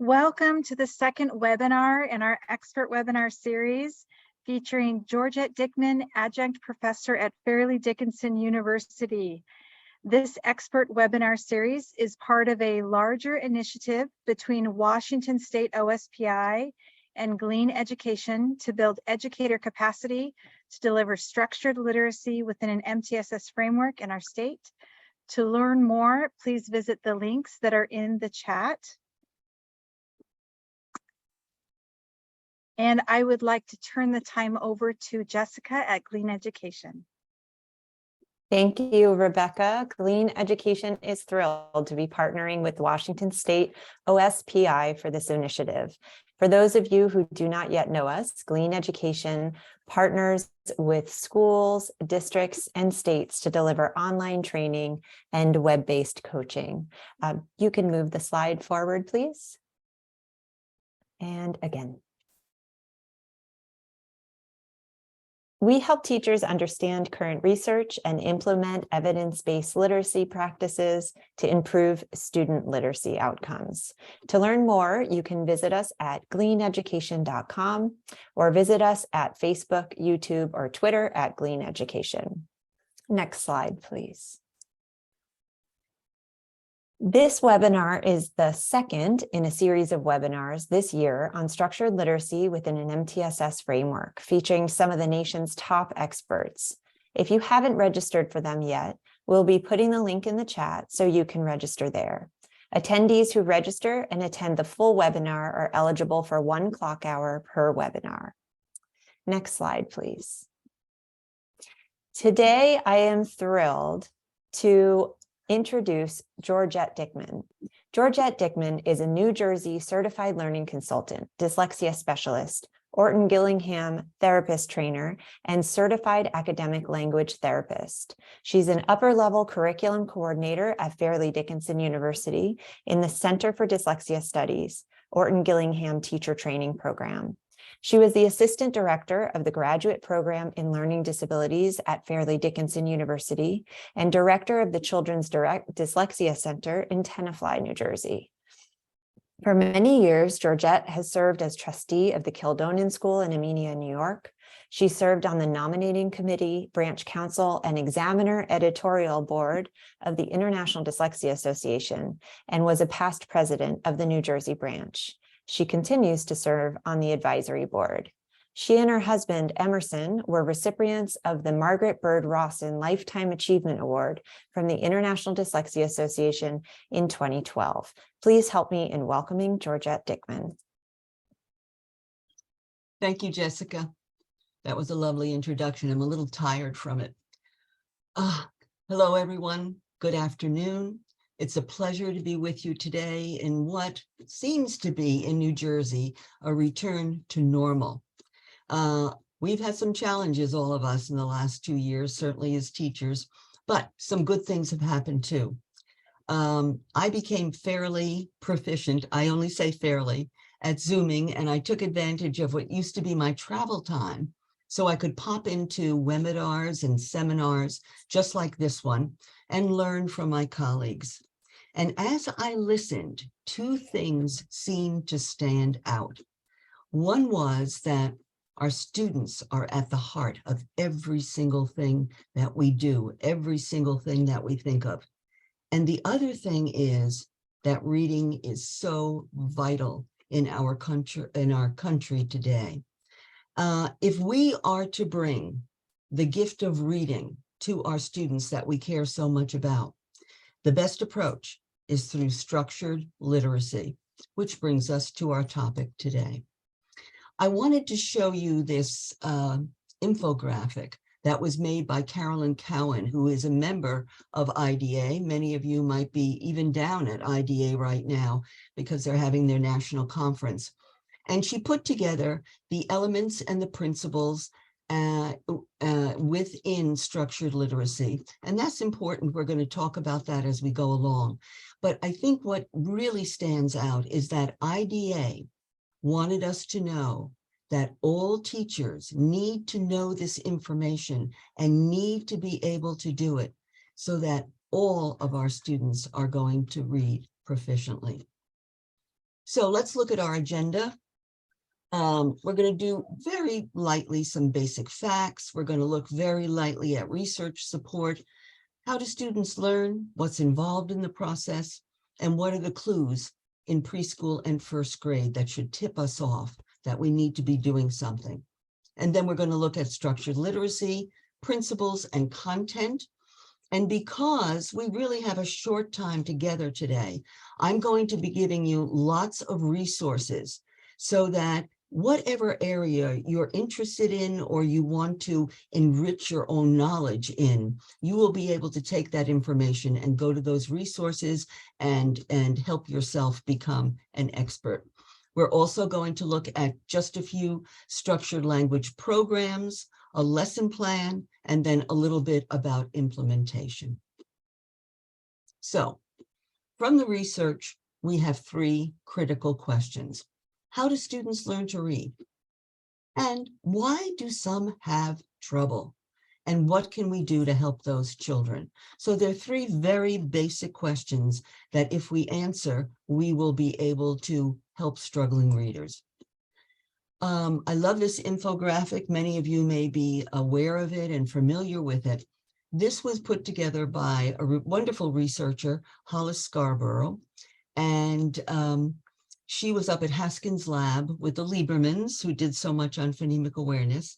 Welcome to the second webinar in our expert webinar series featuring Georgette Dickman, adjunct professor at Fairleigh Dickinson University. This expert webinar series is part of a larger initiative between Washington State OSPI and Glean Education to build educator capacity to deliver structured literacy within an MTSS framework in our state. To learn more, please visit the links that are in the chat. And I would like to turn the time over to Jessica at Glean Education. Thank you, Rebecca. Glean Education is thrilled to be partnering with Washington State OSPI for this initiative. For those of you who do not yet know us, Glean Education partners with schools, districts, and states to deliver online training and web-based coaching. You can move the slide forward, please. And again. We help teachers understand current research and implement evidence-based literacy practices to improve student literacy outcomes. To learn more, you can visit us at gleaneducation.com or visit us at Facebook, YouTube, or Twitter at Glean Education. Next slide, please. This webinar is the second in a series of webinars this year on structured literacy within an MTSS framework, featuring some of the nation's top experts. If you haven't registered for them yet, we'll be putting the link in the chat so you can register there. Attendees who register and attend the full webinar are eligible for 1 clock hour per webinar. Next slide, please. Today, I am thrilled to introduce Georgette Dickman. Georgette Dickman is a New Jersey certified learning consultant, dyslexia specialist, Orton Gillingham therapist trainer, and certified academic language therapist. She's an upper-level curriculum coordinator at Fairleigh Dickinson University in the Center for Dyslexia Studies, Orton Gillingham Teacher Training Program. She was the assistant director of the graduate program in learning disabilities at Fairleigh Dickinson University and director of the Children's Dyslexia Center in Tenafly, New Jersey. For many years, Georgette has served as trustee of the Kildonan School in Amenia, New York. She served on the nominating committee, branch council, and examiner editorial board of the International Dyslexia Association and was a past president of the New Jersey branch. She continues to serve on the advisory board. She and her husband, Emerson, were recipients of the Margaret Bird Rawson Lifetime Achievement Award from the International Dyslexia Association in 2012. Please help me in welcoming Georgette Dickman. Thank you, Jessica. That was a lovely introduction. I'm a little tired from it. Hello, everyone. Good afternoon. It's a pleasure to be with you today in what seems to be in New Jersey, a return to normal. We've had some challenges, all of us, in the last 2 years, certainly as teachers, but some good things have happened too. I became fairly proficient, I only say fairly, at Zooming, and I took advantage of what used to be my travel time so I could pop into webinars and seminars just like this one and learn from my colleagues. And as I listened, 2 things seemed to stand out. One was that our students are at the heart of every single thing that we do, every single thing that we think of. And the other thing is that reading is so vital in our country today. If we are to bring the gift of reading to our students that we care so much about, the best approach is through structured literacy, which brings us to our topic today. I wanted to show you this infographic that was made by Carolyn Cowan, who is a member of IDA. Many of you might be even down at IDA right now because they're having their national conference. And she put together the elements and the principles within structured literacy. And that's important. We're going to talk about that as we go along. But I think what really stands out is that IDA wanted us to know that all teachers need to know this information and need to be able to do it so that all of our students are going to read proficiently. So let's look at our agenda. We're going to do very lightly some basic facts. We're going to look very lightly at research support. How do students learn? What's involved in the process? And what are the clues in preschool and first grade that should tip us off that we need to be doing something? And then we're going to look at structured literacy, principles, and content. And because we really have a short time together today, I'm going to be giving you lots of resources so that whatever area you're interested in or you want to enrich your own knowledge in, you will be able to take that information and go to those resources and help yourself become an expert. We're also going to look at just a few structured language programs, a lesson plan, and then a little bit about implementation. So from the research, we have 3 critical questions. How do students learn to read? And why do some have trouble? And what can we do to help those children? So there are 3 very basic questions that if we answer, we will be able to help struggling readers. I love this infographic. Many of you may be aware of it and familiar with it. This was put together by a wonderful researcher, Hollis Scarborough, and she was up at Haskins Lab with the Liebermans, who did so much on phonemic awareness.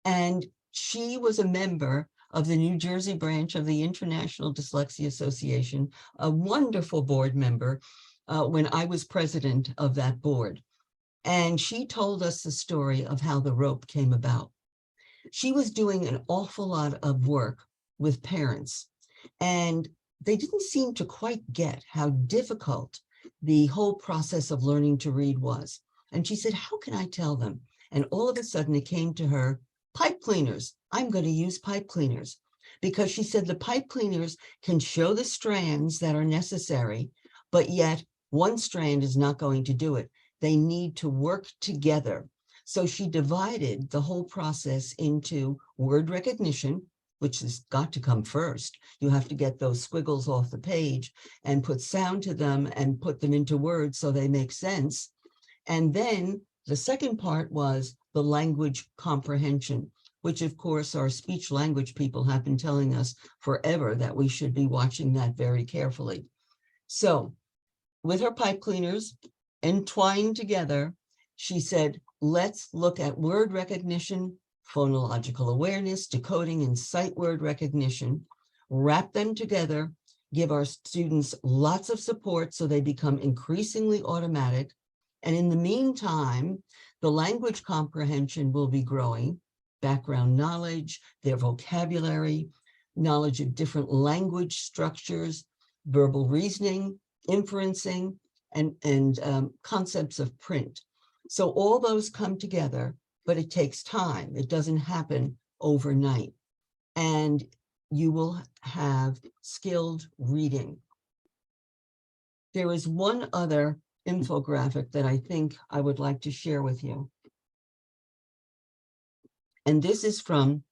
And she was a member of the New Jersey branch of the International Dyslexia Association, a wonderful board member when I was president of that board. And she told us the story of how the rope came about. She was doing an awful lot of work with parents, and they didn't seem to quite get how difficult the whole process of learning to read was. And she said, how can I tell them? And all of a sudden it came to her, pipe cleaners. I'm going to use pipe cleaners, because she said the pipe cleaners can show the strands that are necessary, but yet one strand is not going to do it. They need to work together. So she divided the whole process into word recognition, which has got to come first. You have to get those squiggles off the page and put sound to them and put them into words so they make sense. And then the second part was the language comprehension, which of course our speech language people have been telling us forever that we should be watching that very carefully. So with her pipe cleaners entwined together, she said, let's look at word recognition, phonological awareness, decoding, and sight word recognition, wrap them together, give our students lots of support so they become increasingly automatic. And in the meantime, the language comprehension will be growing, background knowledge, their vocabulary, knowledge of different language structures, verbal reasoning, inferencing, and concepts of print. So all those come together, but it takes time. It doesn't happen overnight. And you will have skilled reading. There is one other infographic that I think I would like to share with you. And this is from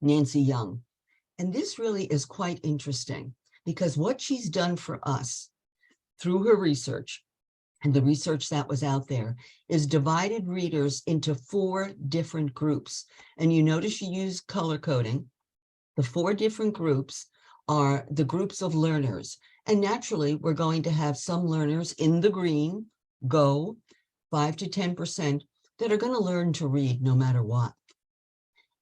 Nancy Young. And this really is quite interesting because what she's done for us through her research and the research that was out there is divided readers into 4 different groups. And you notice she used color coding. The 4 different groups are the groups of learners. And naturally, we're going to have some learners in the green, go, 5 to 10%, that are going to learn to read no matter what.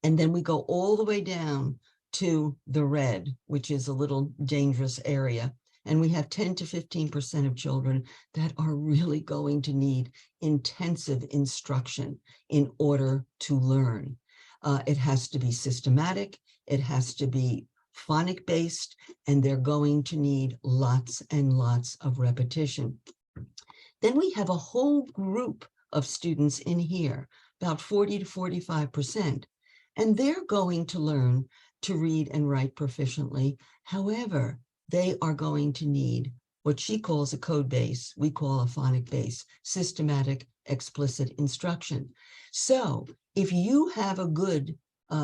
And then we go all the way down to the red, which is a little dangerous area. And we have 10 to 15% of children that are really going to need intensive instruction in order to learn. It has to be systematic, it has to be phonic based, and they're going to need lots and lots of repetition. Then we have a whole group of students in here, about 40 to 45%, and they're going to learn to read and write proficiently. However, they are going to need what she calls a code base, we call a phonic base, systematic, explicit instruction. So if you have a good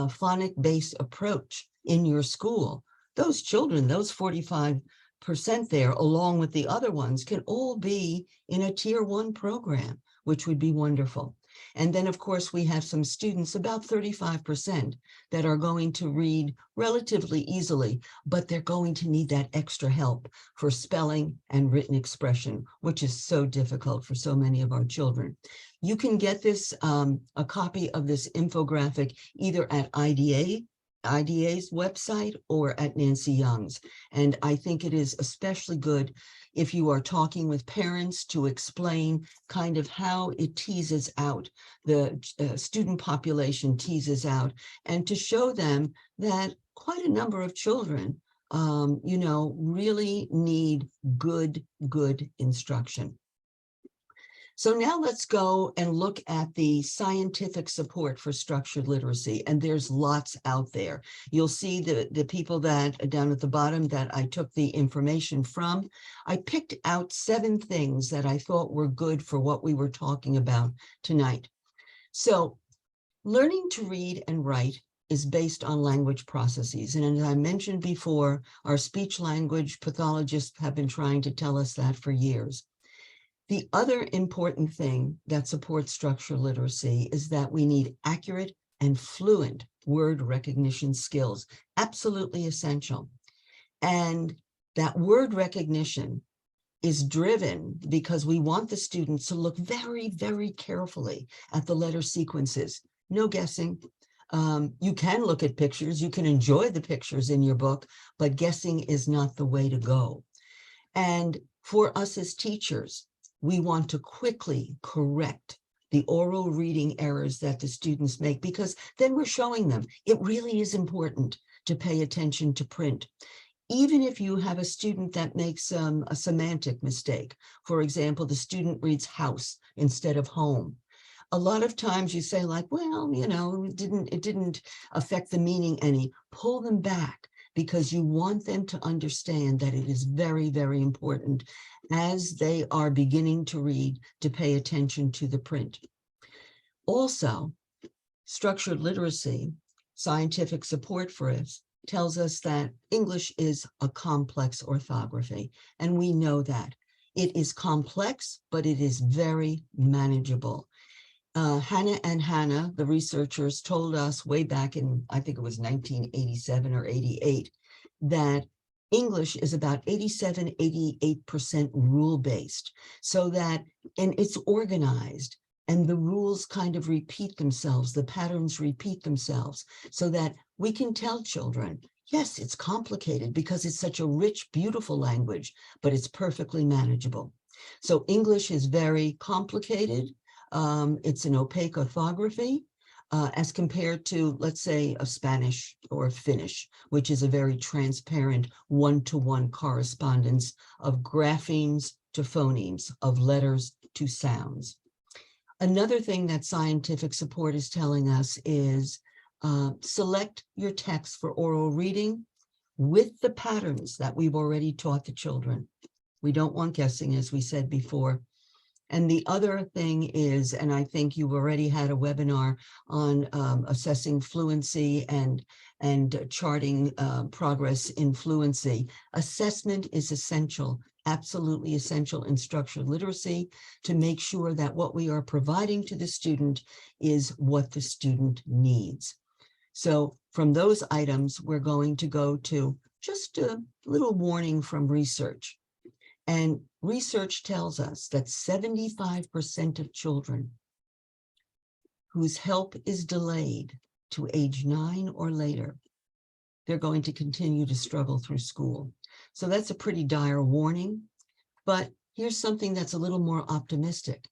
phonic base approach in your school, those children, those 45% percent there, along with the other ones, can all be in a tier 1 program, which would be wonderful. And then, of course, we have some students, about 35%, that are going to read relatively easily, but they're going to need that extra help for spelling and written expression, which is so difficult for so many of our children. You can get this, a copy of this infographic either at IDA's website or at Nancy Young's. And I think it is especially good if you are talking with parents to explain kind of how it teases out, the student population teases out, and to show them that quite a number of children, you know, really need good instruction. So now let's go and look at the scientific support for structured literacy. And there's lots out there. You'll see the people that down at the bottom that I took the information from. I picked out 7 things that I thought were good for what we were talking about tonight. So learning to read and write is based on language processes. And as I mentioned before, our speech language pathologists have been trying to tell us that for years. The other important thing that supports structural literacy is that we need accurate and fluent word recognition skills, absolutely essential. And that word recognition is driven because we want the students to look very, very carefully at the letter sequences. No guessing. You can look at pictures, you can enjoy the pictures in your book, but guessing is not the way to go. And for us as teachers, we want to quickly correct the oral reading errors that the students make, because then we're showing them it really is important to pay attention to print. Even if you have a student that makes a semantic mistake, for example, the student reads house instead of home. A lot of times you say like, well, you know, it didn't affect the meaning any. Pull them back, because you want them to understand that it is very, very important as they are beginning to read to pay attention to the print. Also, structured literacy, scientific support for it, tells us that English is a complex orthography, and we know that. It is complex, but it is very manageable. Hannah and Hannah, the researchers, told us way back in, I think it was 1987 or 88, that English is about 88% rule-based, so that, and it's organized, and the rules kind of repeat themselves, the patterns repeat themselves, so that we can tell children, yes, it's complicated because it's such a rich, beautiful language, but it's perfectly manageable. So English is very complicated. It's an opaque orthography as compared to, let's say, a Spanish or Finnish, which is a very transparent one-to-one correspondence of graphemes to phonemes, of letters to sounds. Another thing that scientific support is telling us is select your text for oral reading with the patterns that we've already taught the children. We don't want guessing, as we said before. And the other thing is, and I think you've already had a webinar on assessing fluency and charting progress in fluency. Assessment is essential, absolutely essential in structured literacy, to make sure that what we are providing to the student is what the student needs. So from those items, we're going to go to just a little warning from research. And research tells us that 75% of children whose help is delayed to age 9 or later, they're going to continue to struggle through school. So that's a pretty dire warning. But here's something that's a little more optimistic.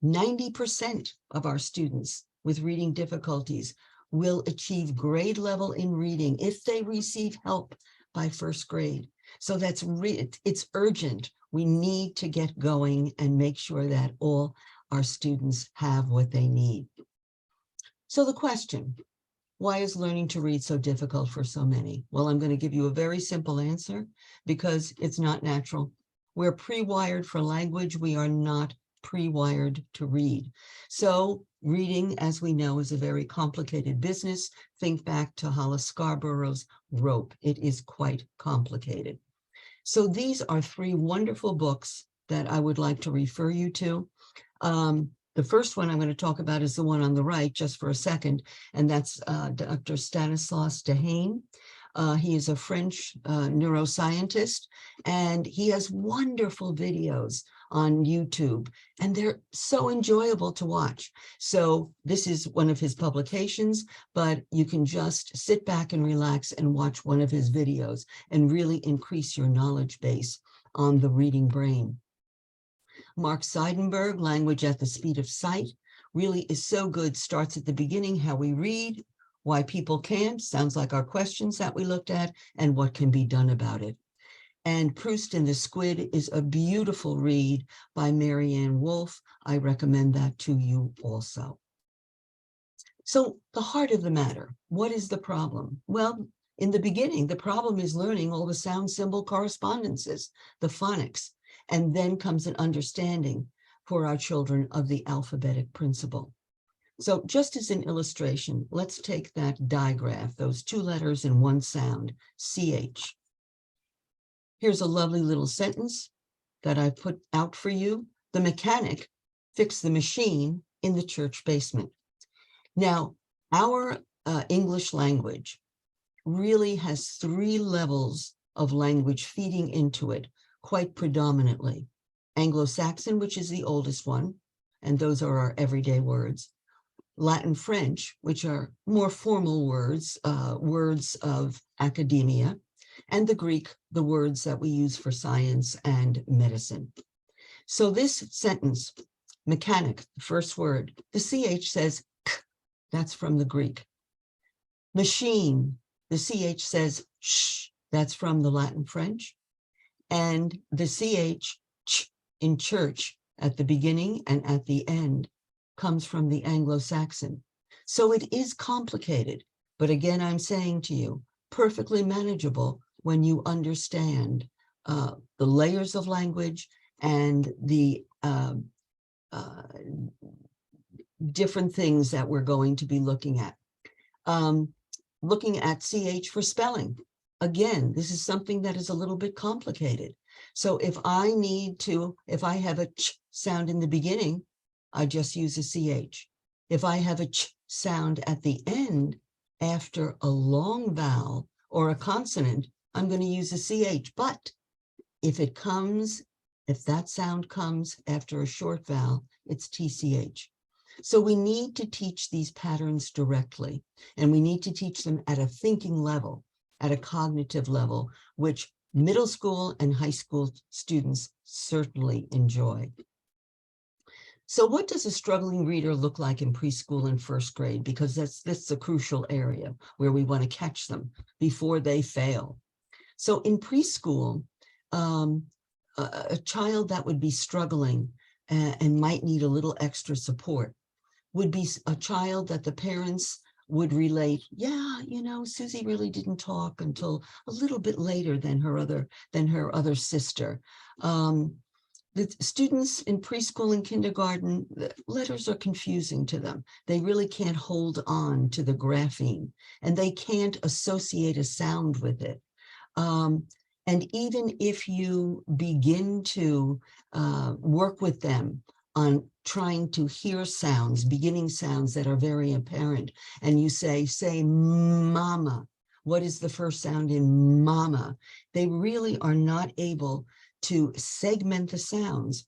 90% of our students with reading difficulties will achieve grade level in reading if they receive help by first grade. So that's it's urgent. We need to get going and make sure that all our students have what they need. So the question, why is learning to read so difficult for so many? Well, I'm going to give you a very simple answer, because it's not natural. We're pre-wired for language. We are not pre-wired to read. So reading, as we know, is a very complicated business. Think back to Hollis Scarborough's rope. It is quite complicated. So these are three wonderful books that I would like to refer you to. The first one I'm going to talk about is the one on the right, just for a second, and that's Dr. Stanislas Dehaene. He is a French neuroscientist, and he has wonderful videos on YouTube, and they're so enjoyable to watch. So this is one of his publications, but you can just sit back and relax and watch one of his videos and really increase your knowledge base on the reading brain. Mark Seidenberg, Language at the Speed of Sight, really is so good. Starts at the beginning, how we read, why people can't, sounds like our questions that we looked at, and what can be done about it. And Proust and the Squid is a beautiful read by Marianne Wolfe. I recommend that to you also. So the heart of the matter, what is the problem? Well, in the beginning, the problem is learning all the sound symbol correspondences, the phonics, and then comes an understanding for our children of the alphabetic principle. So just as an illustration, let's take that digraph, those two letters and one sound, CH. Here's a lovely little sentence that I put out for you. The mechanic fixed the machine in the church basement. Now, our English language really has three levels of language feeding into it quite predominantly. Anglo-Saxon, which is the oldest one, and those are our everyday words. Latin, French, which are more formal words, words of academia, and the Greek, the words that we use for science and medicine. So this sentence, mechanic, the first word, the CH says k, that's from the Greek. Machine, the CH says sh, that's from the Latin French. And the CH ch in church at the beginning and at the end comes from the Anglo-Saxon. So it is complicated, but again, I'm saying to you, perfectly manageable when you understand the layers of language and the different things that we're going to be looking at. Looking at CH for spelling. Again, this is something that is a little bit complicated. So if I have a ch sound in the beginning, I just use a CH. If I have a ch sound at the end after a long vowel or a consonant, I'm going to use a CH. But if that sound comes after a short vowel, it's TCH. So we need to teach these patterns directly, and we need to teach them at a thinking level, at a cognitive level, which middle school and high school students certainly enjoy. So what does a struggling reader look like in preschool and first grade? Because that's a crucial area where we want to catch them before they fail. So in preschool, a child that would be struggling and might need a little extra support would be a child that the parents would relate, yeah, you know, Susie really didn't talk until a little bit later than her other sister. The students in preschool and kindergarten, the letters are confusing to them. They really can't hold on to the grapheme, and they can't associate a sound with it. And even if you begin to work with them on trying to hear sounds, beginning sounds that are very apparent, and you say mama, what is the first sound in mama? They really are not able to segment the sounds,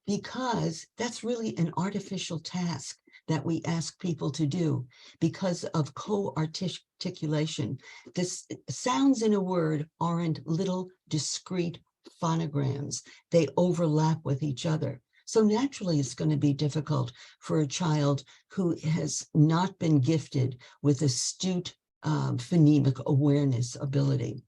because that's really an artificial task that we ask people to do because of co-articulation. This sounds in a word aren't little discrete phonograms. They overlap with each other. So naturally, it's going to be difficult for a child who has not been gifted with astute phonemic awareness ability.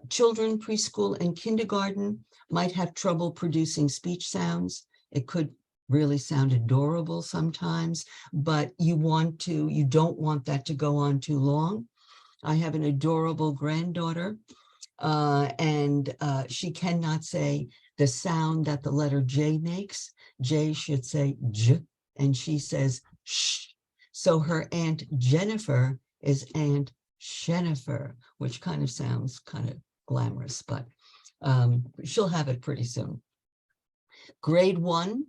Children, preschool and kindergarten might have trouble producing speech sounds. It could really sound adorable sometimes, but you don't want that to go on too long. I have an adorable granddaughter, and she cannot say the sound that the letter J makes. J should say J, and she says sh. So her Aunt Jennifer is Aunt Shenifer, which kind of sounds kind of glamorous, but She'll have it pretty soon. Grade 1,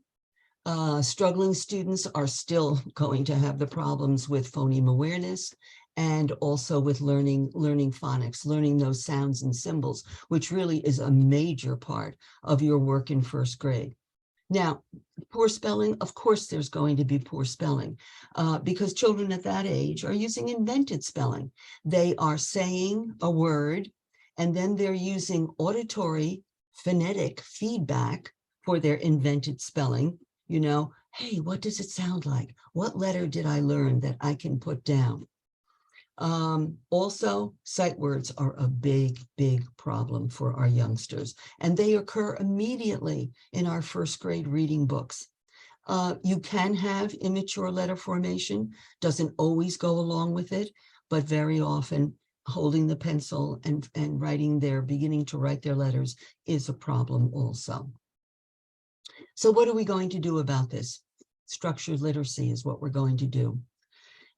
struggling students are still going to have the problems with phoneme awareness and also with learning phonics, learning those sounds and symbols, which really is a major part of your work in first grade. Now, poor spelling, of course, there's going to be poor spelling because children at that age are using invented spelling. They are saying a word and then they're using auditory phonetic feedback for their invented spelling. You know, hey, what does it sound like? What letter did I learn that I can put down? Also, sight words are a big, big problem for our youngsters, and they occur immediately in our first grade reading books. You can have immature letter formation, doesn't always go along with it, but very often holding the pencil and beginning to write their letters is a problem also. So what are we going to do about this? Structured literacy is what we're going to do.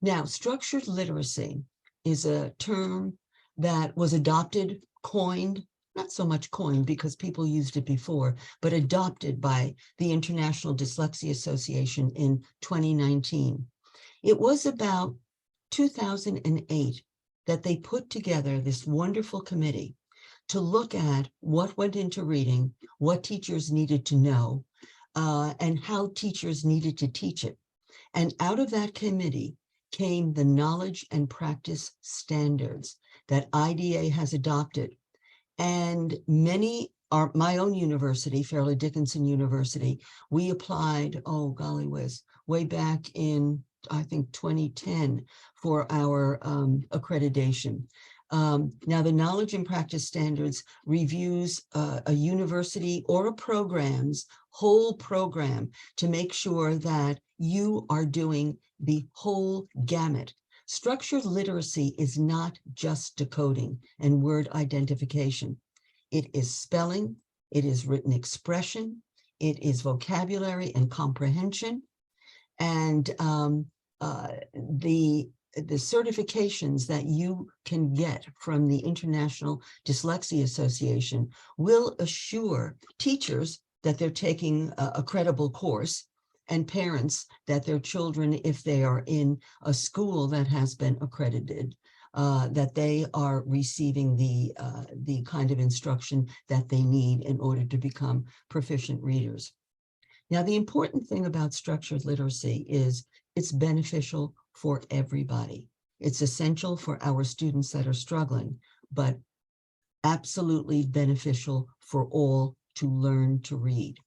Now, structured literacy is a term that was adopted, coined, not so much coined because people used it before, but adopted by the International Dyslexia Association in 2019. It was about 2008 that they put together this wonderful committee to look at what went into reading, what teachers needed to know, and how teachers needed to teach it. And out of that committee came the knowledge and practice standards that IDA has adopted. And many are my own university, Fairleigh Dickinson University, we applied, oh golly whiz, way back in, I think 2010 for our accreditation. Now the knowledge and practice standards reviews a university or a program's whole program to make sure that you are doing the whole gamut. Structured literacy is not just decoding and word identification. It is spelling, it is written expression, it is vocabulary and comprehension, and the certifications that you can get from the International Dyslexia Association will assure teachers that they're taking a credible course, and parents that their children, if they are in a school that has been accredited, that they are receiving the kind of instruction that they need in order to become proficient readers. Now, the important thing about structured literacy is it's beneficial for everybody. It's essential for our students that are struggling, but absolutely beneficial for all to learn to read.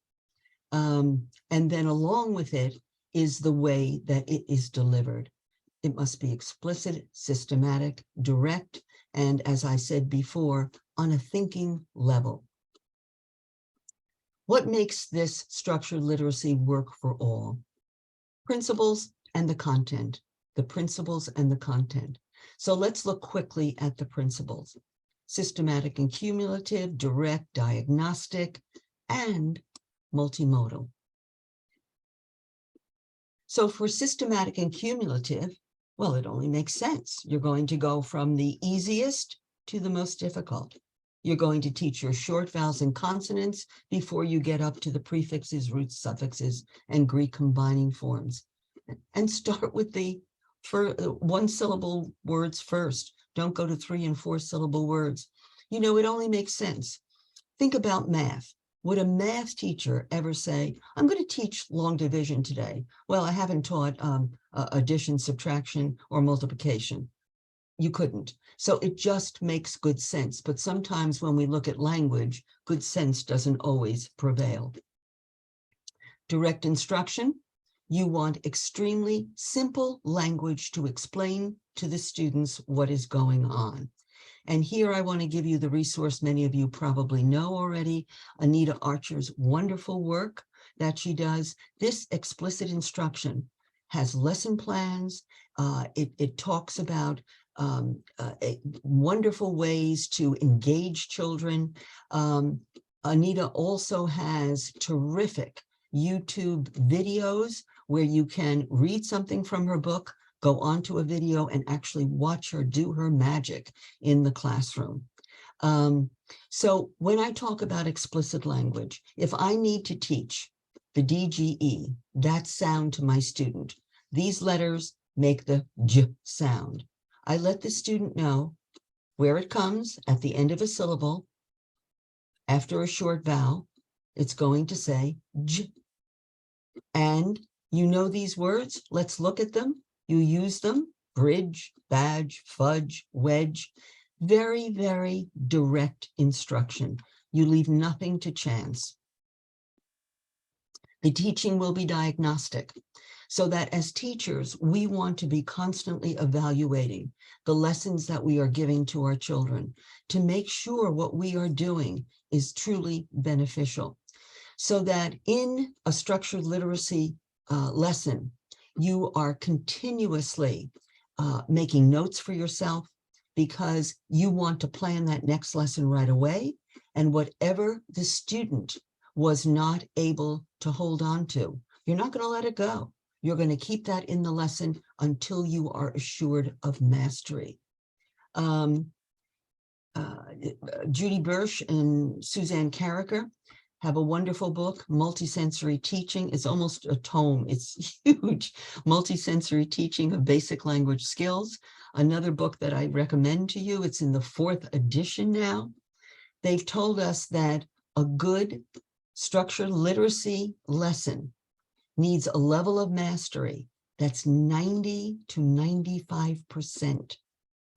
And then along with it is the way that it is delivered. It must be explicit, systematic, direct, and as I said before, on a thinking level. What makes this structured literacy work for all? Principles and the content, the principles and the content. So let's look quickly at the principles. Systematic and cumulative, direct, diagnostic, and multimodal. So for systematic and cumulative, well, it only makes sense. You're going to go from the easiest to the most difficult. You're going to teach your short vowels and consonants before you get up to the prefixes, roots, suffixes, and Greek combining forms. And start with the one-syllable words first. Don't go to 3- and 4-syllable words. You know, it only makes sense. Think about math. Would a math teacher ever say, I'm going to teach long division today? Well, I haven't taught addition, subtraction, or multiplication. You couldn't. So it just makes good sense. But sometimes when we look at language, good sense doesn't always prevail. Direct instruction. You want extremely simple language to explain to the students what is going on. And here I want to give you the resource many of you probably know already, Anita Archer's wonderful work that she does. This explicit instruction has lesson plans. It talks about wonderful ways to engage children. Anita also has terrific YouTube videos where you can read something from her book, go onto a video and actually watch her do her magic in the classroom. So when I talk about explicit language, if I need to teach the DGE, that sound to my student, these letters make the J sound. I let the student know where it comes at the end of a syllable. After a short vowel, it's going to say J. And you know these words, let's look at them. You use them, bridge, badge, fudge, wedge. Very, very direct instruction. You leave nothing to chance. The teaching will be diagnostic, so that as teachers, we want to be constantly evaluating the lessons that we are giving to our children to make sure what we are doing is truly beneficial. So that in a structured literacy lesson, you are continuously making notes for yourself, because you want to plan that next lesson right away. And whatever the student was not able to hold on to, you're not going to let it go. You're going to keep that in the lesson until you are assured of mastery. Judy Birch and Suzanne Carricker have a wonderful book, Multisensory Teaching. It's almost a tome. It's huge. Multisensory Teaching of Basic Language Skills. Another book that I recommend to you. It's in the 4th edition now. They've told us that a good structured literacy lesson needs a level of mastery that's 90 to 95%.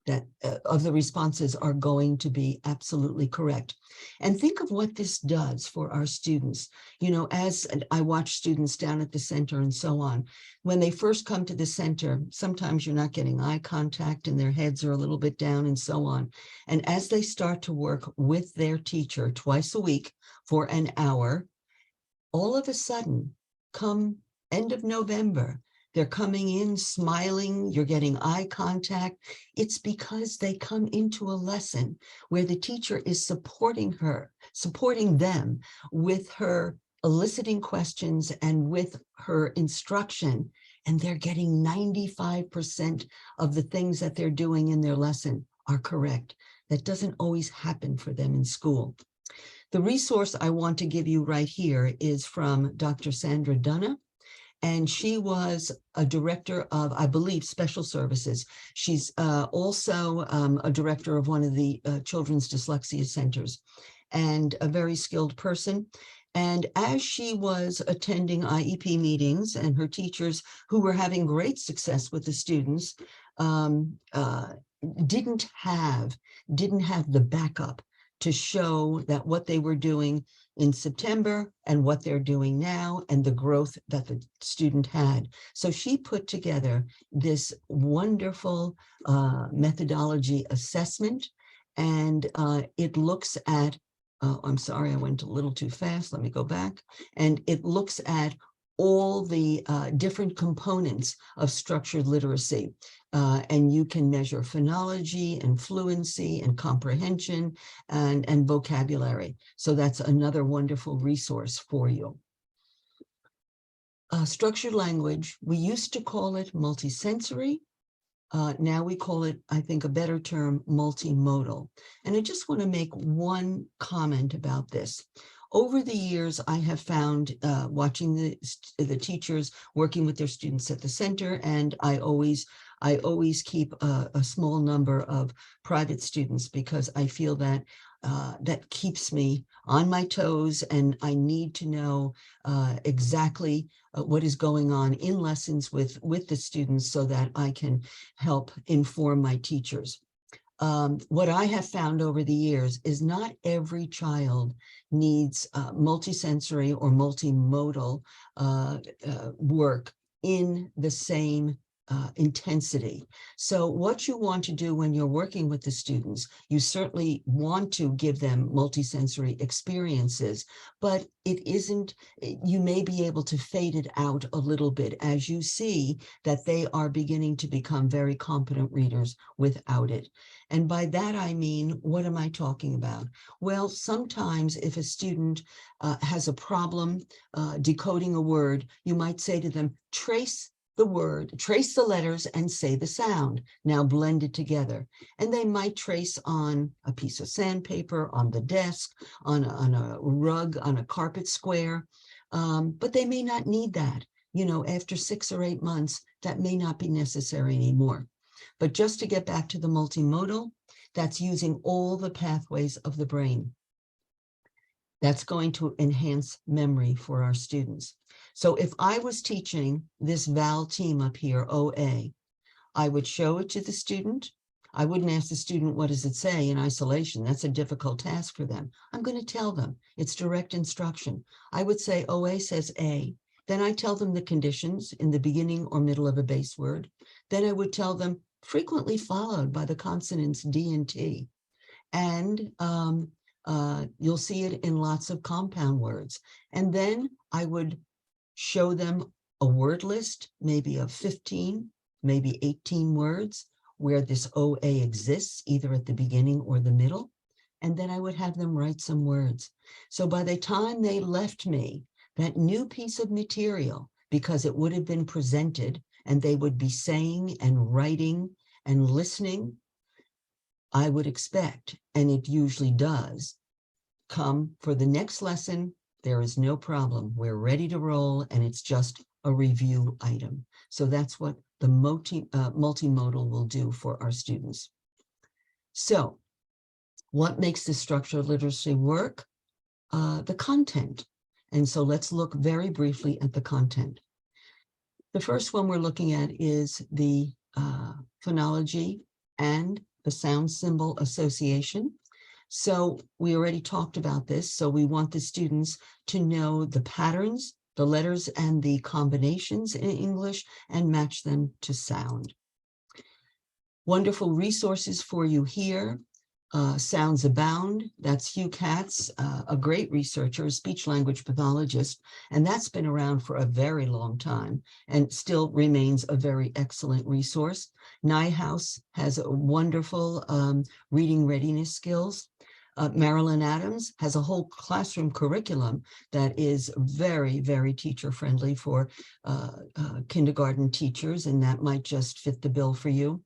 That of the responses are going to be absolutely correct. And think of what this does for our students. You know, as I watch students down at the center and so on, when they first come to the center, sometimes you're not getting eye contact and their heads are a little bit down and so on. And as they start to work with their teacher twice a week for an hour, all of a sudden, come end of November, they're coming in smiling, you're getting eye contact. It's because they come into a lesson where the teacher is supporting them with her eliciting questions and with her instruction, and they're getting 95% of the things that they're doing in their lesson are correct. That doesn't always happen for them in school. The resource I want to give you right here is from Dr. Sandra Dunna. And she was a director of, I believe, special services. She's also a director of one of the children's dyslexia centers, and a very skilled person. And as she was attending IEP meetings, and her teachers, who were having great success with the students, didn't have the backup to show that what they were doing in September and what they're doing now and the growth that the student had. So she put together this wonderful methodology assessment, and it looks at, I'm sorry, I went a little too fast. Let me go back. And it looks at all the different components of structured literacy. And you can measure phonology and fluency and comprehension and vocabulary. So that's another wonderful resource for you. Structured language, we used to call it multisensory. Now we call it, I think, a better term, multimodal. And I just want to make one comment about this. Over the years, I have found, watching the teachers working with their students at the center, and I always keep a small number of private students, because I feel that that keeps me on my toes, and I need to know exactly what is going on in lessons with the students, so that I can help inform my teachers. What I have found over the years is not every child needs multisensory or multimodal work in the same intensity. So what you want to do when you're working with the students, you certainly want to give them multisensory experiences, but it isn't, you may be able to fade it out a little bit as you see that they are beginning to become very competent readers without it. And by that, I mean, what am I talking about? Well, sometimes if a student has a problem decoding a word, you might say to them, trace the word, trace the letters and say the sound, now blended together. And they might trace on a piece of sandpaper, on the desk, on a rug, on a carpet square, but they may not need that. You know, after 6 or 8 months, that may not be necessary anymore. But just to get back to the multimodal, that's using all the pathways of the brain. That's going to enhance memory for our students. So if I was teaching this vowel team up here, OA, I would show it to the student. I wouldn't ask the student, what does it say in isolation? That's a difficult task for them. I'm going to tell them. It's direct instruction. I would say OA says A. Then I tell them the conditions in the beginning or middle of a base word. Then I would tell them frequently followed by the consonants D and T. And you'll see it in lots of compound words. And then I would show them a word list, maybe of 15, maybe 18 words where this OA exists, either at the beginning or the middle. And then I would have them write some words. So by the time they left me, that new piece of material, because it would have been presented and they would be saying and writing and listening, I would expect, and it usually does, come for the next lesson. There is no problem. We're ready to roll, and it's just a review item. So that's what the multimodal will do for our students. So what makes this structured literacy work? The content. And so let's look very briefly at the content. The first one we're looking at is the phonology and the sound symbol association. So we already talked about this. So we want the students to know the patterns, the letters and the combinations in English, and match them to sound. Wonderful resources for you here. Sounds Abound. That's Hugh Katz, a great researcher, a speech language pathologist, and that's been around for a very long time and still remains a very excellent resource. Nyehouse has a wonderful reading readiness skills. Marilyn Adams has a whole classroom curriculum that is very, very teacher friendly for kindergarten teachers, and that might just fit the bill for you.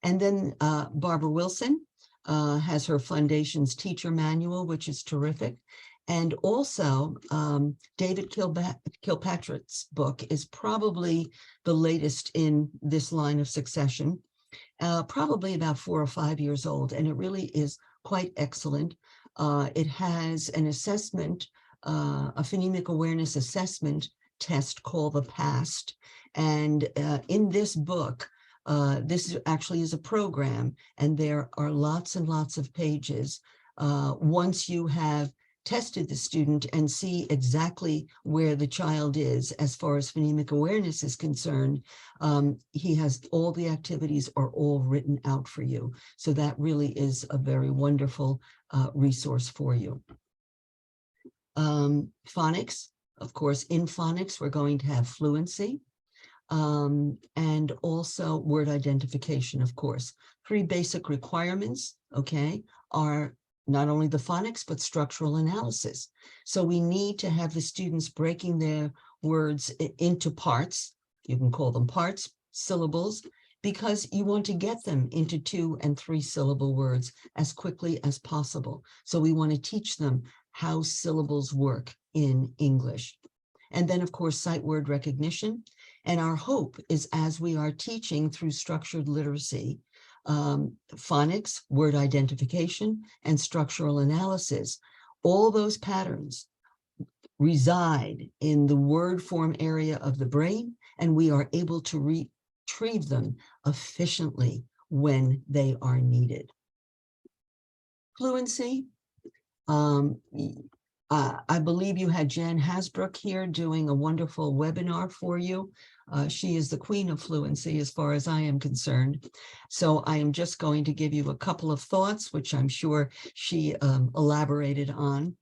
And then Barbara Wilson has her Foundations Teacher Manual, which is terrific. And also David Kilpatrick's book is probably the latest in this line of succession, probably about 4 or 5 years old, and it really is quite excellent. It has an assessment, a phonemic awareness assessment test called the PAST. And in this book, this actually is a program, and there are lots and lots of pages. Once you have tested the student and see exactly where the child is as far as phonemic awareness is concerned, he has all the activities are all written out for you. So that really is a very wonderful resource for you. Phonics, of course, in phonics, we're going to have fluency. And also word identification, of course. 3 basic requirements, okay, are not only the phonics, but structural analysis. So we need to have the students breaking their words into parts. You can call them parts, syllables, because you want to get them into 2 and 3 syllable words as quickly as possible. So we want to teach them how syllables work in English. And then, of course, sight word recognition. And our hope is, as we are teaching through structured literacy, phonics, word identification, and structural analysis, all those patterns reside in the word form area of the brain, and we are able to retrieve them efficiently when they are needed. Fluency. I believe you had Jan Hasbrook here doing a wonderful webinar for you. She is the queen of fluency as far as I am concerned. So I am just going to give you a couple of thoughts, which I'm sure she elaborated on.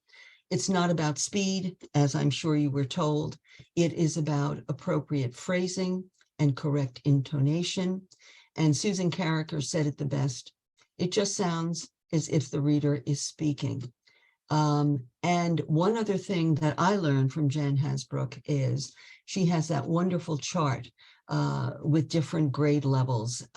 It's not about speed, as I'm sure you were told. It is about appropriate phrasing and correct intonation. And Susan Carricker said it the best. It just sounds as if the reader is speaking. And one other thing that I learned from Jan Hasbrook is she has that wonderful chart with different grade levels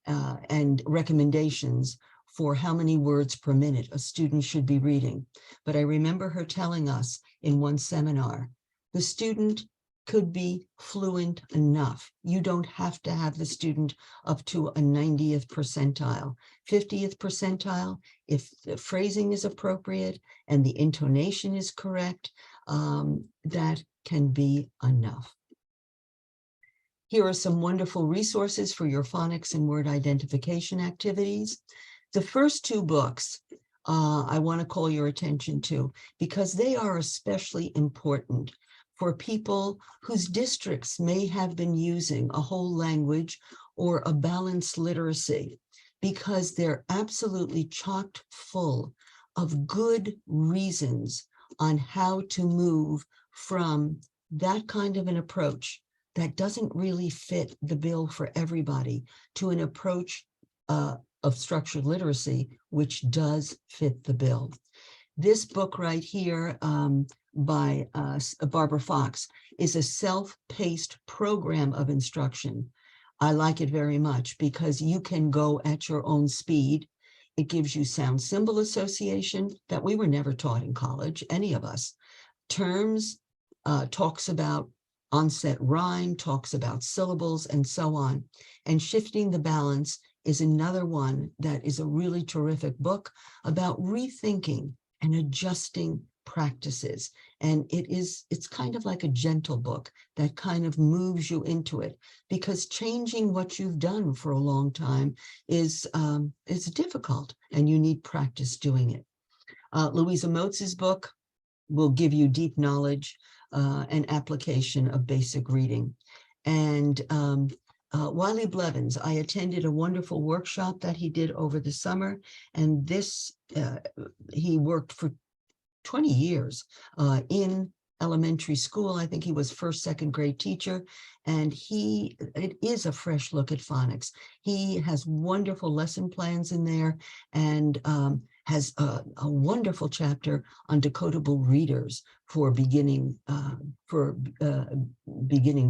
and recommendations for how many words per minute a student should be reading. But I remember her telling us in one seminar, the student could be fluent enough. You don't have to have the student up to a 90th percentile. 50th percentile, if the phrasing is appropriate and the intonation is correct, that can be enough. Here are some wonderful resources for your phonics and word identification activities. The first two books I want to call your attention to because they are especially important for people whose districts may have been using a whole language or a balanced literacy, because they're absolutely chocked full of good reasons on how to move from that kind of an approach that doesn't really fit the bill for everybody to an approach of structured literacy, which does fit the bill. This book right here by Barbara Fox is a self-paced program of instruction. I like it very much because you can go at your own speed. It gives you sound symbol association that we were never taught in college, any of us. Terms, talks about onset rhyme, talks about syllables, and so on. And Shifting the Balance is another one that is a really terrific book about rethinking and adjusting practices. And it's kind of like a gentle book that kind of moves you into it, because changing what you've done for a long time is difficult and you need practice doing it. Louisa Moats's book will give you deep knowledge and application of basic reading. And Wiley Blevins, I attended a wonderful workshop that he did over the summer, and this, he worked for 20 years in elementary school. I think he was first, second grade teacher, and it is a fresh look at phonics. He has wonderful lesson plans in there, and has a wonderful chapter on decodable readers for beginning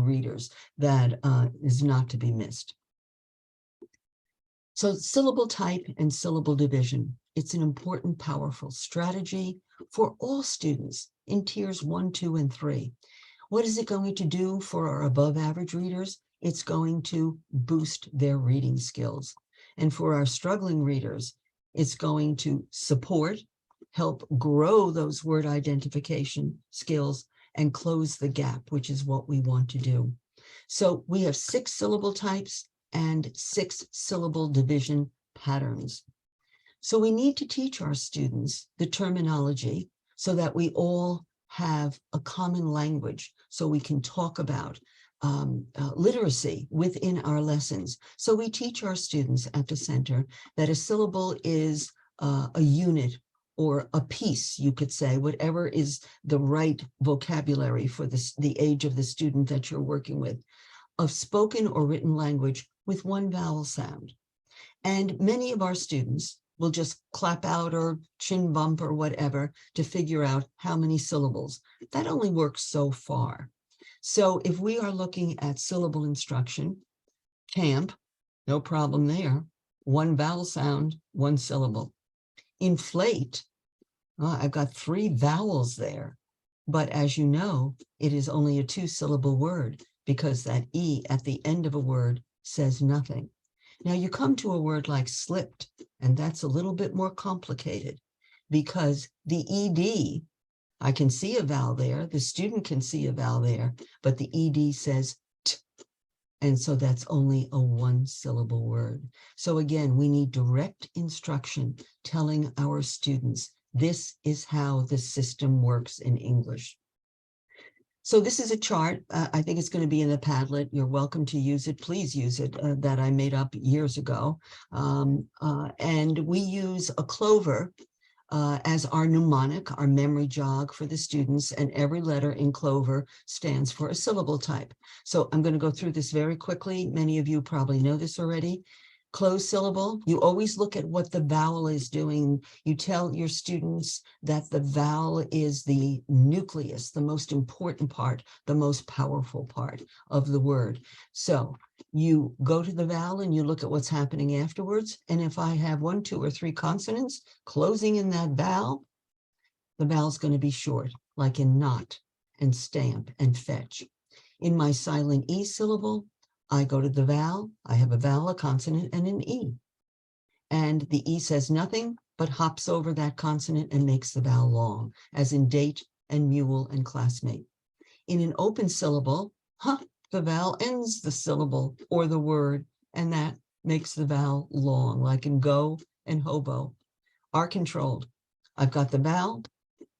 readers that is not to be missed. So syllable type and syllable division. It's an important, powerful strategy for all students in tiers 1, 2, and 3. What is it going to do for our above average readers? It's going to boost their reading skills. And for our struggling readers, it's going to support, help grow those word identification skills and close the gap, which is what we want to do. So we have 6 syllable types and 6 syllable division patterns. So we need to teach our students the terminology so that we all have a common language, so we can talk about literacy within our lessons. So we teach our students at the center that a syllable is a unit or a piece, you could say, whatever is the right vocabulary for the age of the student that you're working with, of spoken or written language with one vowel sound. And many of our students will just clap out or chin bump or whatever to figure out how many syllables. That only works so far. So if we are looking at syllable instruction, camp, no problem there. One vowel sound, one syllable. Inflate, I've got 3 vowels there. But as you know, it is only a 2-syllable word because that E at the end of a word says nothing. Now you come to a word like slipped, and that's a little bit more complicated because the ED, I can see a vowel there, the student can see a vowel there, but the ED says t, and so that's only a 1-syllable word. So again, we need direct instruction telling our students this is how the system works in English. So this is a chart. I think it's going to be in the Padlet. You're welcome to use it. Please use it, that I made up years ago. And we use a clover as our mnemonic, our memory jog for the students, and every letter in clover stands for a syllable type. So I'm going to go through this very quickly. Many of you probably know this already. Closed syllable, you always look at what the vowel is doing. You tell your students that the vowel is the nucleus, the most important part, the most powerful part of the word. So you go to the vowel and you look at what's happening afterwards. And if I have 1, 2, or 3 consonants closing in that vowel, the vowel's going to be short, like in not and stamp and fetch. In my silent E syllable, I go to the vowel, I have a vowel, a consonant, and an E. And the E says nothing, but hops over that consonant and makes the vowel long, as in date and mule and classmate. In an open syllable, the vowel ends the syllable or the word, and that makes the vowel long, like in go and hobo. R controlled. I've got the vowel,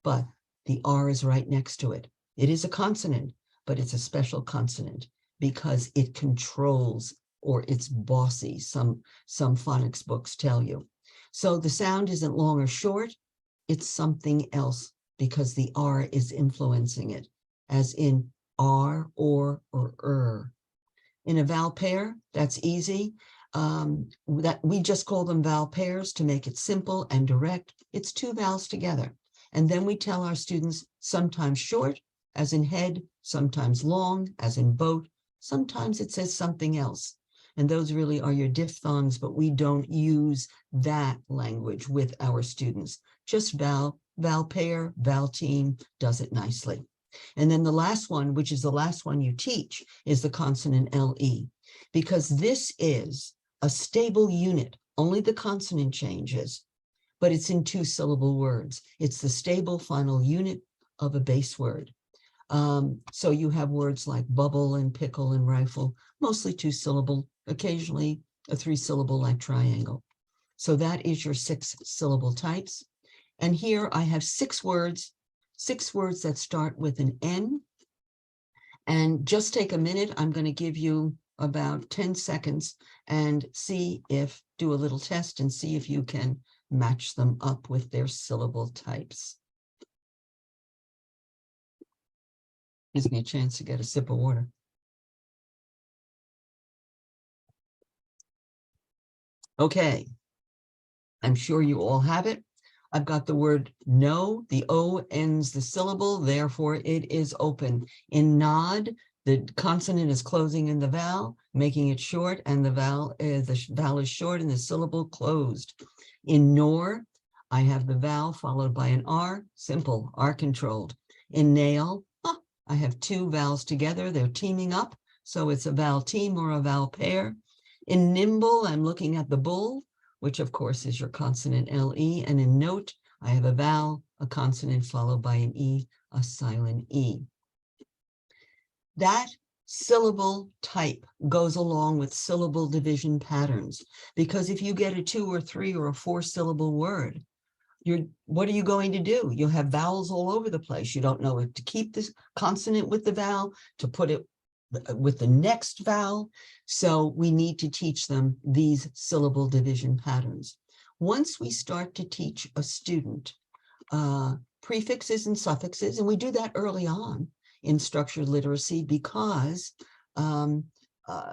but the R is right next to it. It is a consonant, but it's a special consonant because it controls, or it's bossy, some phonics books tell you. So the sound isn't long or short, it's something else because the R is influencing it, as in R, or In a vowel pair, that's easy. That we just call them vowel pairs to make it simple and direct. It's 2 vowels together. And then we tell our students sometimes short, as in head, sometimes long, as in boat. Sometimes it says something else. And those really are your diphthongs, but we don't use that language with our students. Just vowel pair, vowel team does it nicely. And then the last one, which is the last one you teach, is the consonant LE, because this is a stable unit. Only the consonant changes, but it's in 2-syllable words. It's the stable final unit of a base word. So you have words like bubble and pickle and rifle, mostly 2-syllable, occasionally a 3-syllable like triangle. So that is your 6-syllable types. And here I have 6 words that start with an N. And just take a minute. I'm going to give you about 10 seconds and do a little test and see if you can match them up with their syllable types. Gives me a chance to get a sip of water. Okay, I'm sure you all have it. I've got the word no, the O ends the syllable, therefore it is open. In nod, the consonant is closing in the vowel, making it short, and the vowel is short and the syllable closed. In nor, I have the vowel followed by an R, simple, R controlled. In nail, I have 2 vowels together, they're teaming up, so it's a vowel team or a vowel pair. In nimble, I'm looking at the bull, which of course is your consonant LE, and in note, I have a vowel, a consonant followed by an E, a silent E. That syllable type goes along with syllable division patterns, because if you get a 2 or 3 or a 4-syllable word, what are you going to do? You'll have vowels all over the place. You don't know if to keep this consonant with the vowel, to put it with the next vowel. So we need to teach them these syllable division patterns. Once we start to teach a student prefixes and suffixes, and we do that early on in structured literacy, because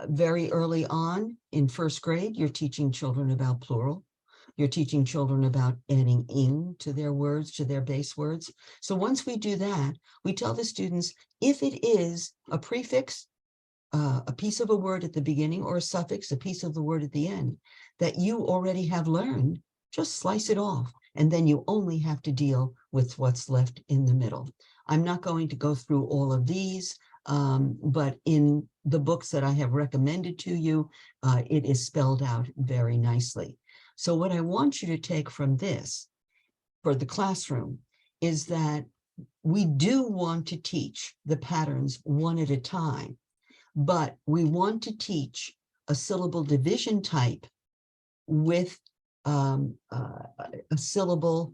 very early on in 1st grade, you're teaching children about plural. You're teaching children about adding ing to their words, to their base words. So once we do that, we tell the students, if it is a prefix, a piece of a word at the beginning, or a suffix, a piece of the word at the end, that you already have learned, just slice it off. And then you only have to deal with what's left in the middle. I'm not going to go through all of these, but in the books that I have recommended to you, it is spelled out very nicely. So what I want you to take from this for the classroom is that we do want to teach the patterns one at a time, but we want to teach a syllable division type with a syllable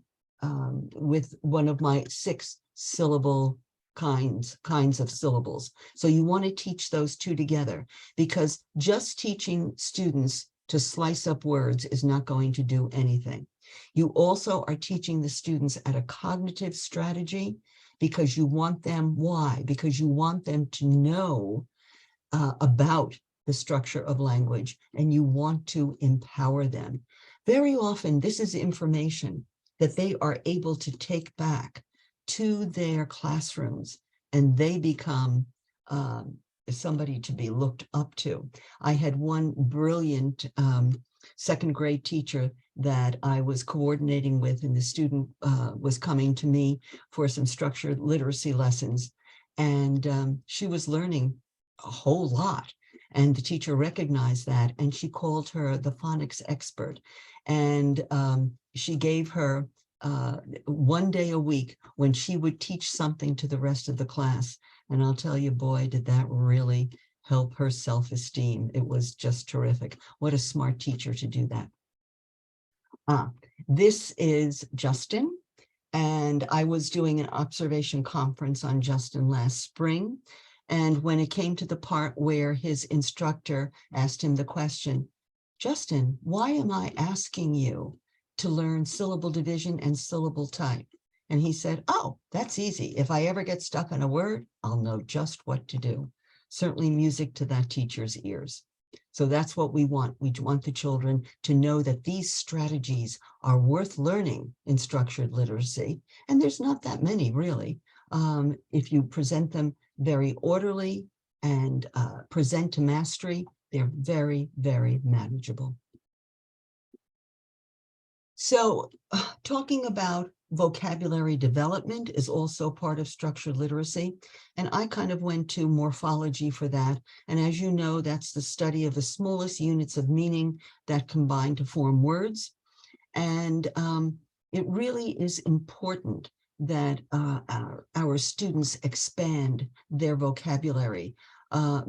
with one of my 6-syllable kinds of syllables. So you want to teach those 2 together, because just teaching students to slice up words is not going to do anything. You also are teaching the students at a cognitive strategy, because you want them, why? Because you want them to know about the structure of language and you want to empower them. Very often, this is information that they are able to take back to their classrooms, and they become somebody to be looked up to. I had one brilliant second grade teacher that I was coordinating with, and the student was coming to me for some structured literacy lessons. And she was learning a whole lot. And the teacher recognized that, and she called her the phonics expert. And she gave her one day a week when she would teach something to the rest of the class. And I'll tell you, boy, did that really help her self-esteem. It was just terrific. What a smart teacher to do that. This is Justin, and I was doing an observation conference on Justin last spring. And when it came to the part where his instructor asked him the question, Justin, why am I asking you to learn syllable division and syllable type? And he said, oh, that's easy. If I ever get stuck on a word, I'll know just what to do. Certainly music to that teacher's ears. So that's what we want. We want the children to know that these strategies are worth learning in structured literacy. And there's not that many, really. If you present them very orderly and present to mastery, they're very, very manageable. So talking about vocabulary development is also part of structured literacy. And I kind of went to morphology for that. And as you know, that's the study of the smallest units of meaning that combine to form words. And it really is important that our students expand their vocabulary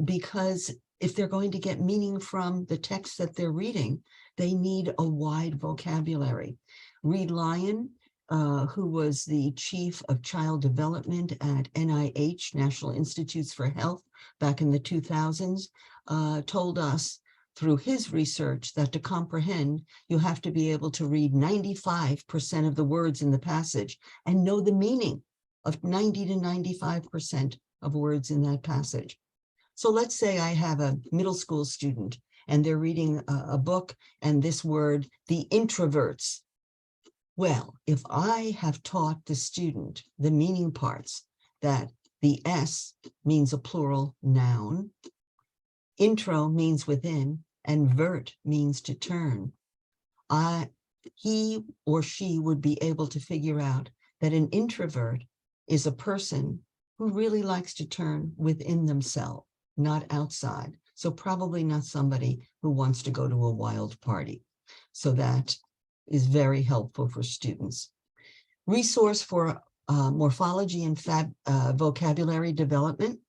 because if they're going to get meaning from the text that they're reading, they need a wide vocabulary. Reed Lyon, who was the chief of child development at NIH, National Institutes for Health, back in the 2000s, told us through his research that to comprehend, you have to be able to read 95% of the words in the passage and know the meaning of 90 to 95% of words in that passage. So let's say I have a middle school student and they're reading a book and this word, the introverts. Well, if I have taught the student the meaning parts, that the S means a plural noun, intro means within, and vert means to turn, he or she would be able to figure out that an introvert is a person who really likes to turn within themselves, not outside. So probably not somebody who wants to go to a wild party. So that is very helpful for students. Resource for morphology and vocabulary development.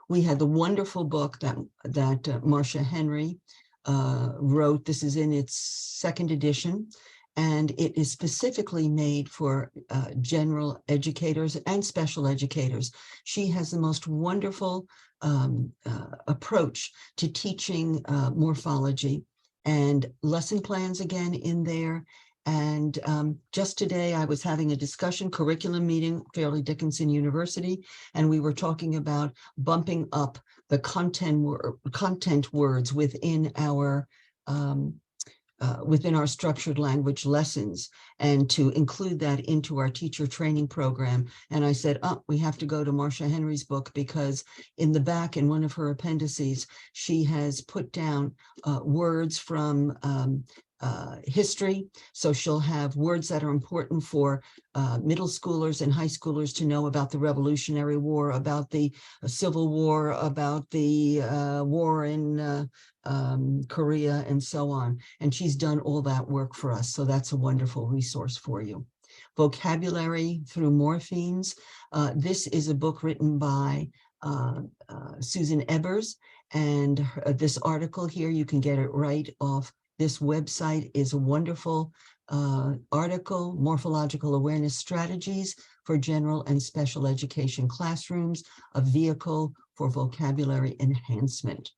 We had the wonderful book that Marcia Henry wrote. This is in its second edition, and it is specifically made for general educators and special educators. She has the most wonderful approach to teaching morphology, and lesson plans again in there. And just today I was having a discussion curriculum meeting, Fairleigh Dickinson University, and we were talking about bumping up the content words within our structured language lessons and to include that into our teacher training program. And I said, oh, we have to go to Marcia Henry's book because in the back, in one of her appendices, she has put down words from history. So she'll have words that are important for middle schoolers and high schoolers to know about the Revolutionary War, about the Civil War, about the war in Korea, and so on. And she's done all that work for us. So that's a wonderful resource for you. Vocabulary through morphemes. This is a book written by Susan Ebers. And this article here, you can get it right off this website, is a wonderful article, Morphological Awareness Strategies for General and Special Education Classrooms, a vehicle for vocabulary enhancement.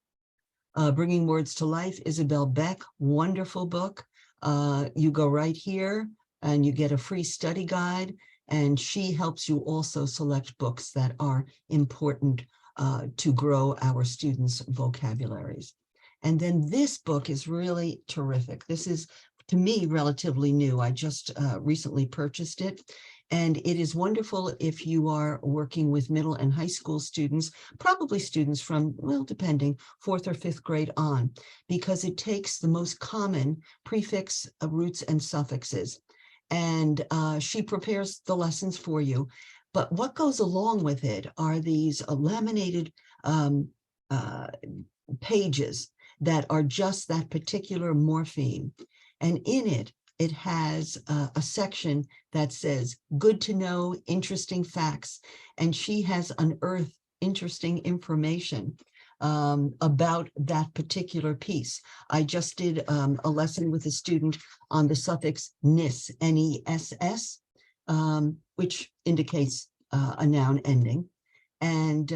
Bringing Words to Life, Isabel Beck, wonderful book. You go right here and you get a free study guide, and she helps you also select books that are important to grow our students' vocabularies. And then this book is really terrific. This is, to me, relatively new. I just recently purchased it. And it is wonderful if you are working with middle and high school students, probably students from, well, depending, 4th or 5th grade on, because it takes the most common prefix, roots, and suffixes. And she prepares the lessons for you. But what goes along with it are these laminated pages that are just that particular morpheme. And in it, it has a section that says, good to know, interesting facts. And she has unearthed interesting information about that particular piece. I just did a lesson with a student on the suffix nis, N-E-S-S, which indicates a noun ending. And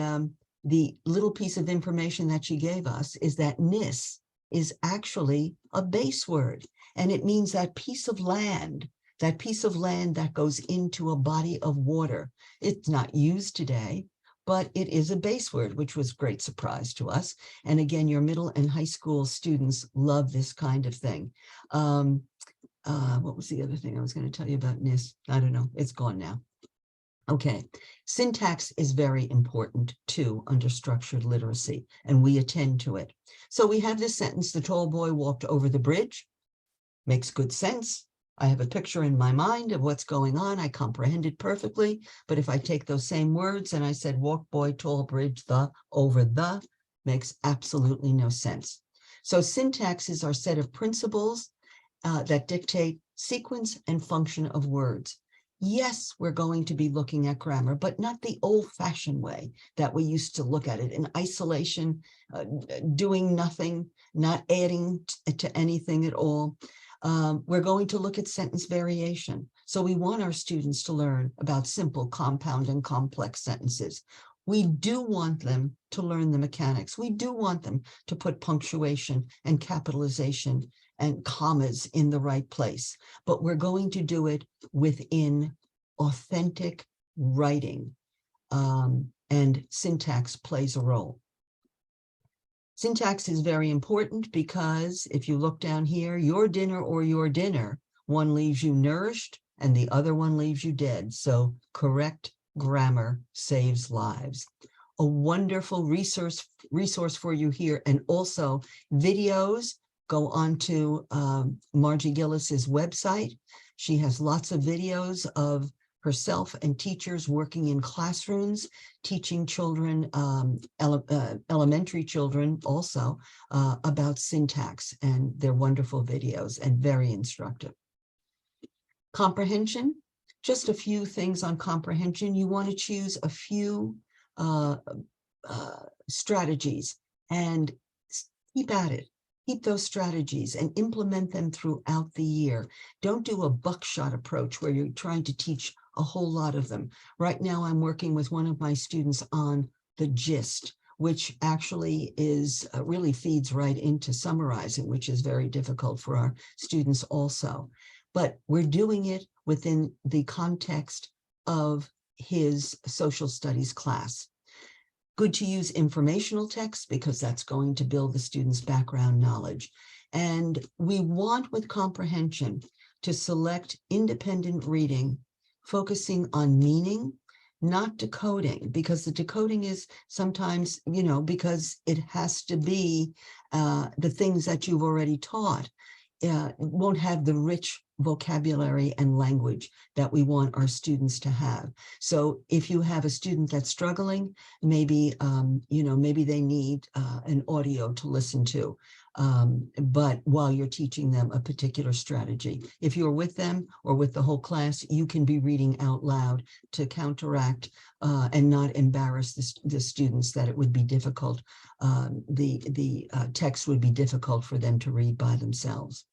the little piece of information that she gave us is that nis is actually a base word. And it means that piece of land that goes into a body of water. It's not used today, but it is a base word, which was a great surprise to us. And again, your middle and high school students love this kind of thing. What was the other thing I was going to tell you about NIS? I don't know. It's gone now. Okay, syntax is very important too under structured literacy, and we attend to it. So we have this sentence, the tall boy walked over the bridge. Makes good sense. I have a picture in my mind of what's going on. I comprehend it perfectly. But if I take those same words and I said, walk boy, tall bridge, over the, makes absolutely no sense. So syntax is our set of principles that dictate sequence and function of words. Yes, we're going to be looking at grammar, but not the old-fashioned way that we used to look at it in isolation, doing nothing, not adding to anything at all. We're going to look at sentence variation. So we want our students to learn about simple, compound, and complex sentences. We do want them to learn the mechanics. We do want them to put punctuation and capitalization and commas in the right place, but we're going to do it within authentic writing, and syntax plays a role. Syntax is very important because if you look down here, your dinner or your dinner, one leaves you nourished and the other one leaves you dead. So correct grammar saves lives. A wonderful resource for you here, and also videos. Go on to Margie Gillis's website. She has lots of videos of herself and teachers working in classrooms, teaching children, elementary children also, about syntax, and they're wonderful videos and very instructive. Comprehension, just a few things on comprehension. You want to choose a few strategies and keep at it. Keep those strategies and implement them throughout the year. Don't do a buckshot approach where you're trying to teach a whole lot of them. Right now, I'm working with one of my students on the gist, which actually is really feeds right into summarizing, which is very difficult for our students also. But we're doing it within the context of his social studies class. Good to use informational text because that's going to build the student's background knowledge. And we want with comprehension to select independent reading, focusing on meaning, not decoding, because the decoding is sometimes, because it has to be the things that you've already taught. It won't have the rich vocabulary and language that we want our students to have. So if you have a student that's struggling, maybe, maybe they need an audio to listen to, but while you're teaching them a particular strategy. If you're with them or with the whole class, you can be reading out loud to counteract and not embarrass the students that it would be difficult. The text would be difficult for them to read by themselves.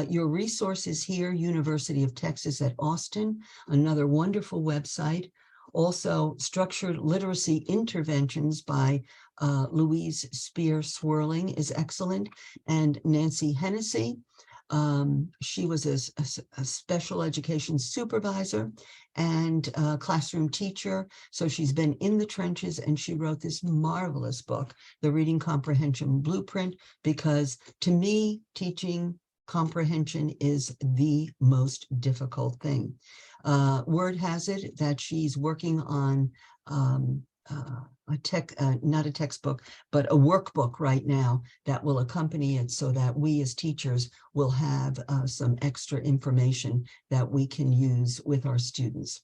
Your resources here, University of Texas at Austin, another wonderful website. Also, Structured Literacy Interventions by Louise Spear Swirling is excellent, and Nancy Hennessy. She was a special education supervisor and a classroom teacher. So she's been in the trenches, and she wrote this marvelous book, The Reading Comprehension Blueprint, because to me, teaching comprehension is the most difficult thing. Word has it that she's working on not a textbook, but a workbook right now that will accompany it, so that we as teachers will have some extra information that we can use with our students.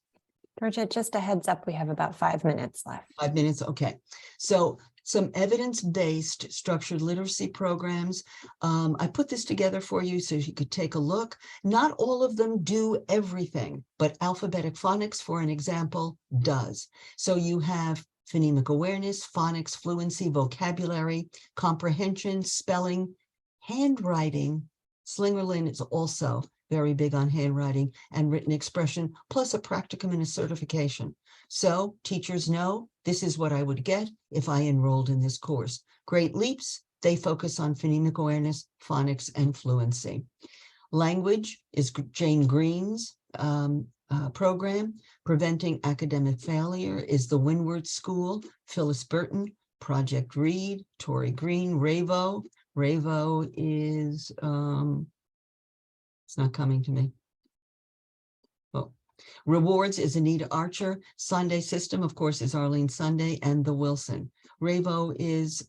Georgette, just a heads up, we have about 5 minutes left. 5 minutes, okay. So some evidence-based structured literacy programs. I put this together for you so you could take a look. Not all of them do everything, but alphabetic phonics, for an example, does. So you have phonemic awareness, phonics, fluency, vocabulary, comprehension, spelling, handwriting. Slingerland is also very big on handwriting and written expression, plus a practicum and a certification. So teachers know this is what I would get if I enrolled in this course. Great Leaps, they focus on phonemic awareness, phonics, and fluency. Language is Jane Green's program. Preventing Academic Failure is the Windward School. Phyllis Burton, Project Read, Tori Green, Ravo. Ravo is, it's not coming to me. Oh, Rewards is Anita Archer. Sunday System, of course, is Arlene Sunday, and the Wilson. Ravo is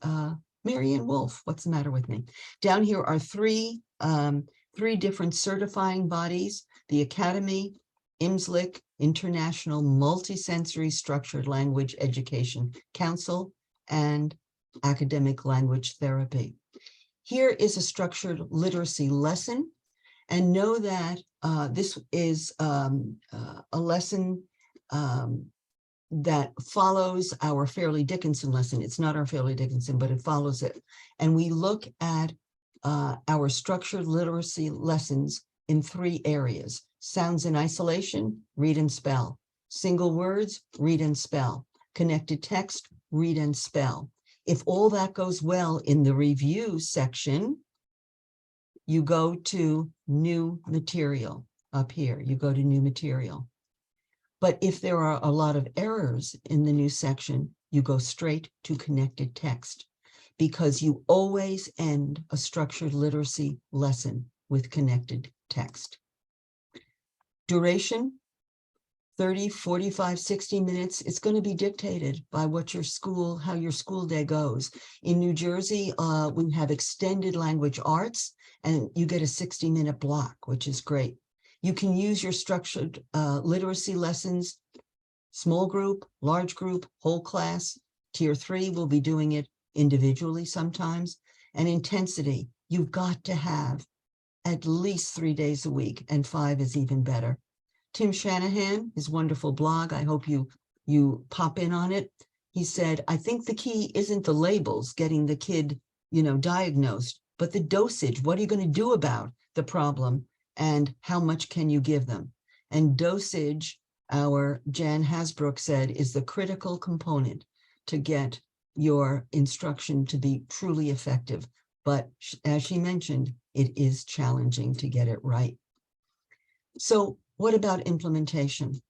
Marianne Wolf. What's the matter with me? Down here are three different certifying bodies: the Academy, IMSLIC, International Multisensory Structured Language Education Council, and Academic Language Therapy. Here is a structured literacy lesson, and know that this is a lesson that follows our Fairleigh Dickinson lesson. It's not our Fairleigh Dickinson, but it follows it. And we look at our structured literacy lessons in 3 areas: sounds in isolation, read and spell; single words, read and spell; connected text, read and spell. If all that goes well in the review section, you go to new material up here. You go to new material. But if there are a lot of errors in the new section, you go straight to connected text, because you always end a structured literacy lesson with connected text. Duration, 30, 45, 60 minutes. It's going to be dictated by what your school, how your school day goes. In New Jersey, we have extended language arts, and you get a 60-minute block, which is great. You can use your structured literacy lessons, small group, large group, whole class. Tier 3 will be doing it individually sometimes. And intensity, you've got to have at least 3 days a week, and 5 is even better. Tim Shanahan, his wonderful blog, I hope you pop in on it. He said, I think the key isn't the labels, getting the kid, diagnosed, but the dosage. What are you going to do about the problem, and how much can you give them? And dosage, our Jan Hasbrook said, is the critical component to get your instruction to be truly effective. But as she mentioned, it is challenging to get it right. So what about implementation?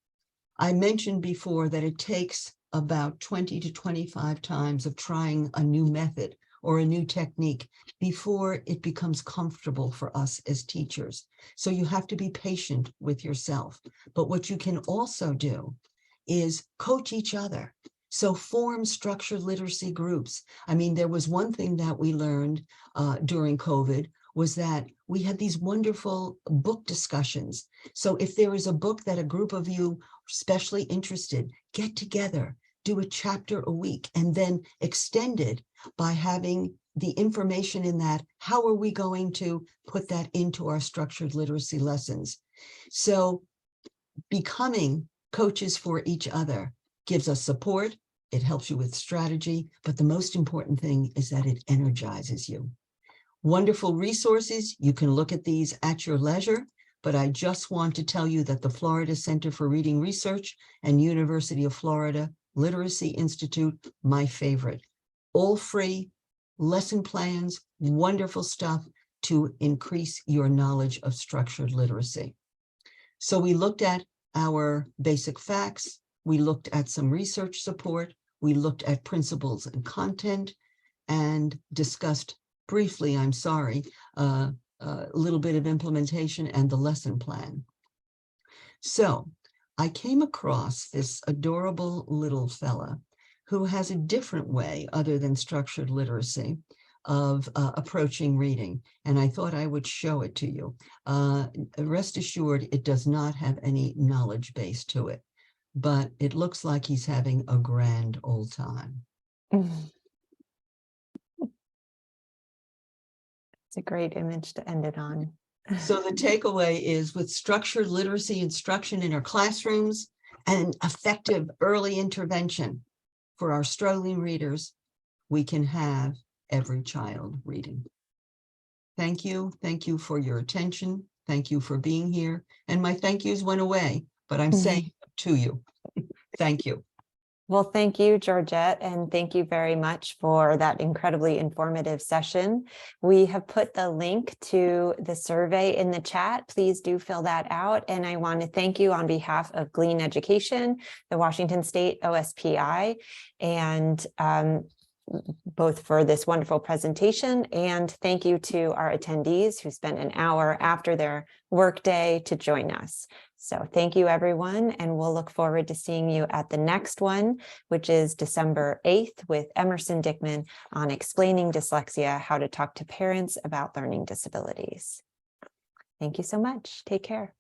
I mentioned before that it takes about 20 to 25 times of trying a new method or a new technique before it becomes comfortable for us as teachers. So you have to be patient with yourself. But what you can also do is coach each other. So form structured literacy groups. I mean, there was one thing that we learned during COVID, was that we had these wonderful book discussions. So if there is a book that a group of you especially interested, get together, do a chapter a week, and then extend it by having the information in that. How are we going to put that into our structured literacy lessons? So becoming coaches for each other gives us support. It helps you with strategy, but the most important thing is that it energizes you. Wonderful resources. You can look at these at your leisure, but I just want to tell you that the Florida Center for Reading Research and University of Florida Literacy Institute, my favorite. All free, lesson plans, wonderful stuff. to increase your knowledge of structured literacy. So we looked at our basic facts, we looked at some research support, we looked at principles and content, and discussed briefly, I'm sorry, a little bit of implementation and the lesson plan. So I came across this adorable little fella who has a different way, other than structured literacy, of approaching reading. And I thought I would show it to you. Rest assured, it does not have any knowledge base to it, but it looks like he's having a grand old time. It's a great image to end it on. So the takeaway is, with structured literacy instruction in our classrooms and effective early intervention for our struggling readers, we can have every child reading. Thank you. Thank you for your attention. Thank you for being here. And my thank yous went away, but I'm saying to you, thank you. Well, thank you, Georgette, and thank you very much for that incredibly informative session. We have put the link to the survey in the chat. Please do fill that out. And I want to thank you on behalf of Glean Education, the Washington State OSPI, and both for this wonderful presentation, and thank you to our attendees who spent an hour after their workday to join us. So thank you, everyone, and we'll look forward to seeing you at the next one, which is December 8th with Emerson Dickman on explaining dyslexia, how to talk to parents about learning disabilities. Thank you so much. Take care.